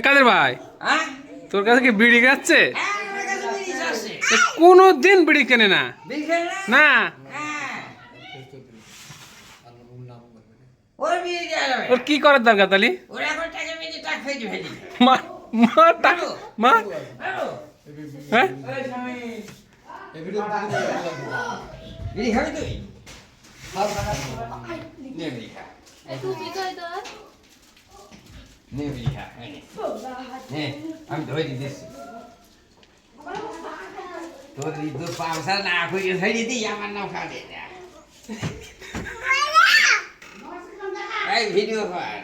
কাদের ভাই হ্যাঁ তোর কাছে কি বিড়ি খাচ্ছে? হ্যাঁ, আমার কাছে বিড়ি আছে। কোনো দিন বিড়ি কেনে না। বিড়ি খেলে না? না, হ্যাঁ। ওর বিড়ি দেওয়া যাবে ওর না। কি করার দরকার তালি? ওর এখন টাকা মেয়েছে, টাক ফেটে ফেলি। মা মা মা আরো? হ্যাঁ ওই স্বামী, বিড়ি খাবি তুই? নে বিড়ি খা। নে বিড়ি খা, এই নে। নে, আমি ধরে দিতেছি। তোর পাংসা না খুঁজে ধরে দিই, আমার নাম খা দে না। এই ভিডিও কর।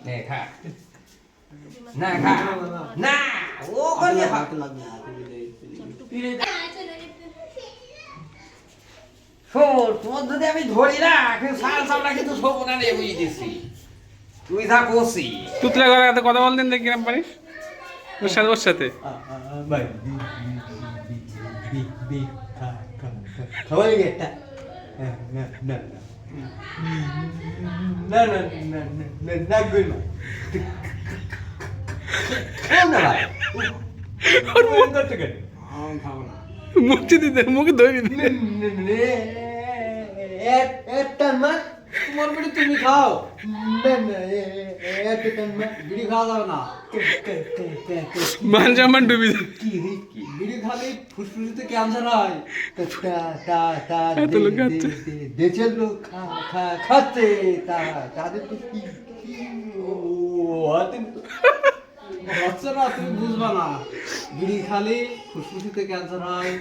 নে খা। না খা। না, ও করে খা। শোন, তোর যদি আমি ধরি না, কিন্তু সারা সামনা কিন্তু শোবো না রে, বুঝে দিছি। তুই থাক বসি। তুতলা ঘরে এত কথা বলতেন দেখি কিরম পারিস ওর সাথে ভাই খাওয়া লেগে একটা না না না না না না না গুল না ভাই ওর মুখ করতে গেল মুখে দিতে মুখে ধরে দিতে একটা মাছ তোমার বিড়ি তুমি খাও না না একটা মাছ বিড়ি খাওয়া যাবে না মান সম্মান ডুবি যায়। বিড়ি খালি ফুসফুসিতে ক্যান্সার হয় এত লোক খাচ্ছে। দেশের লোক খাচ্ছে তাদের তো কি হচ্ছে না, তুমি বুঝবা না। বিড়ি খালি ফুসফুসিতে ক্যান্সার হয়।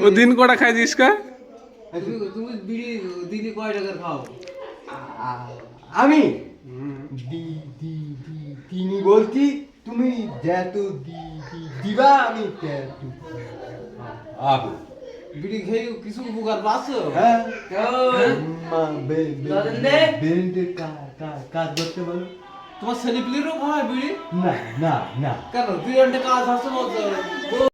ও দিন কটা খাই দিস কা? তুমি বিড়ি দিনে কয় টাকার খাও? আমি তিনি বলছি, তুমি যত দিবা আমি বিড়ি খেয়ে কিছু উপকার পাচ্ছ? হ্যাঁ, কাজ করতে বলো। তোমার ছেলে পিলেরও খায় বিড়ি? না না না, কেন? তুই একটা কাজ আছে বলছো।